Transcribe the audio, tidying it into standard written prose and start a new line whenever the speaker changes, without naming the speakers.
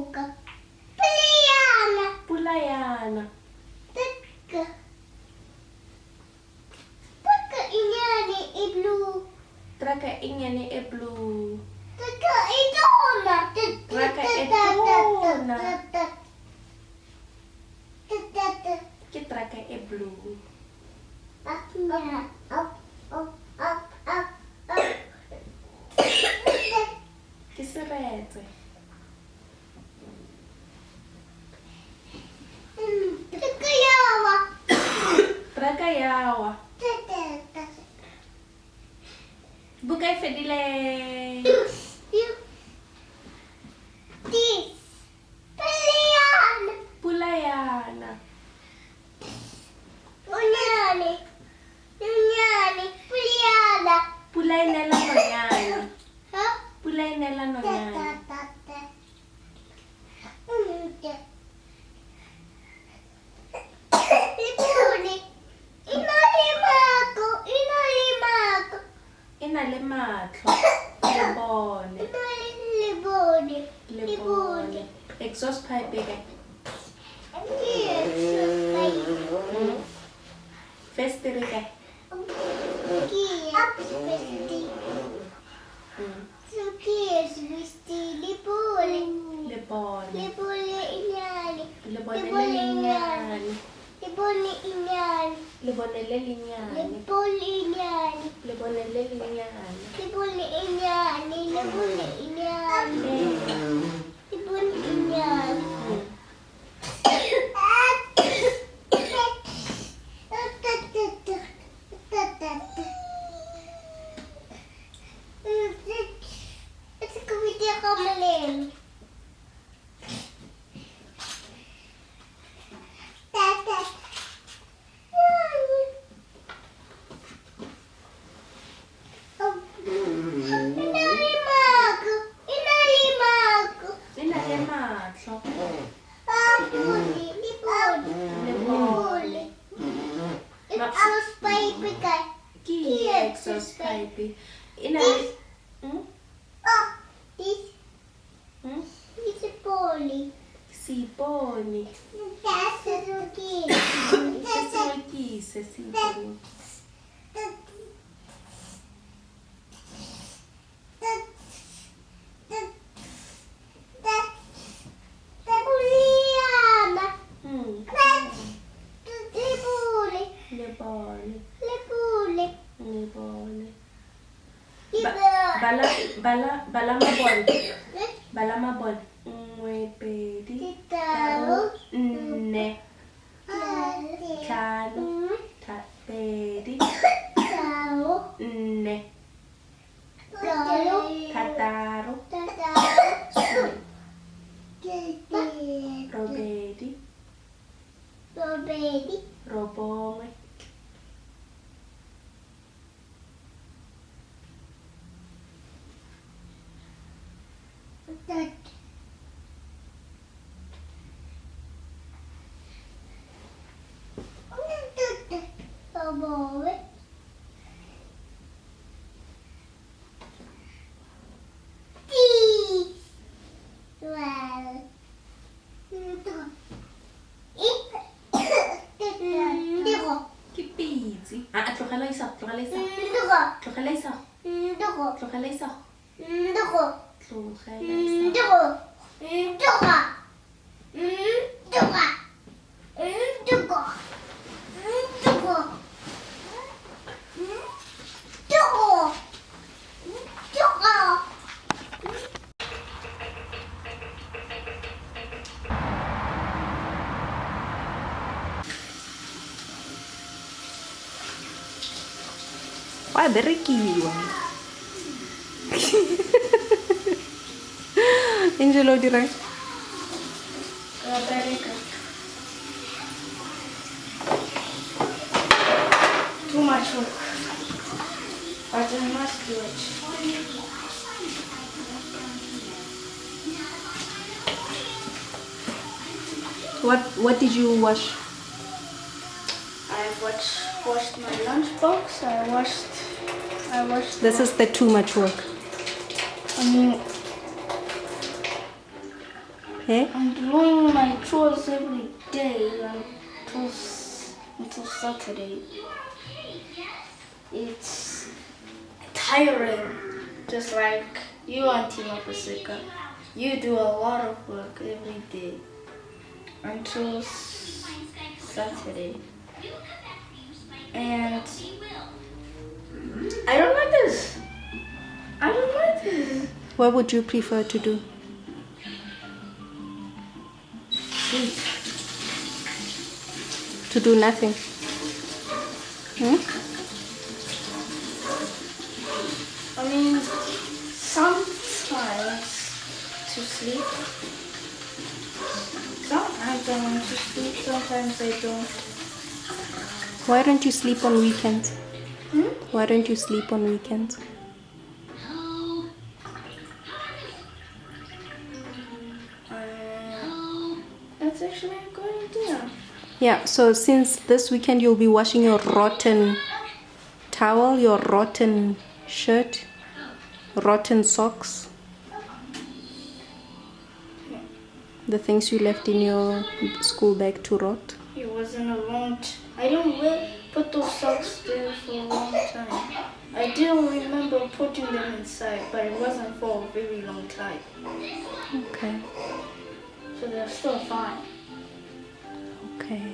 buka. Playana.
Pulayana.
Buka. Buka inyani i blue.
Traka ingene e blue.
Buka idona.
Traka idona. Ke traka e blue. Ke seretse. Traka yawa. Buka e fedile. Pulayana. Pula e nela nonyane. Pula e nela nonyane. E na le matlho. Le bone. Exhaust pipe e kae? Festere e kae? Le bone. Le bone le lenyane. Le bone le lenyane. Le bone le lenyane. E na le matlho. Ke exhaust pipe. E na le sipone. Se sipone. Le bone. Bala mabone. 1, 2, 3, 4, 5, 6, 4, 6, 7, robongwe. Ke pitsi. Tlogela isago. Tlogela isago. Wa berekiwa. Angelo dirang.
Too much work, but I must do it.
What did you wash?
I've washed my lunchbox. I washed.
This is the too much work.
I mean, Eh? I'm doing my chores every day until Saturday. It's tiring, just like you, Auntie Mapasika. You do a lot of work every day until Saturday. And I don't like this. I don't like this.
What would you prefer to do?
Sleep.
To do nothing? Hmm?
I mean, sometimes to sleep. Sometimes I want to sleep, sometimes I don't.
Why don't you sleep on weekends?
Hmm?
Why don't you sleep on weekends?
That's actually a good idea.
Yeah, so since this weekend you'll be washing your rotten towel, your rotten shirt, rotten socks, the things you left in your school bag to rot.
It wasn't a long I didn't put those socks there for a long time. I do remember putting them inside, but it wasn't for a very long time.
Okay.
So they're still fine.
Okay.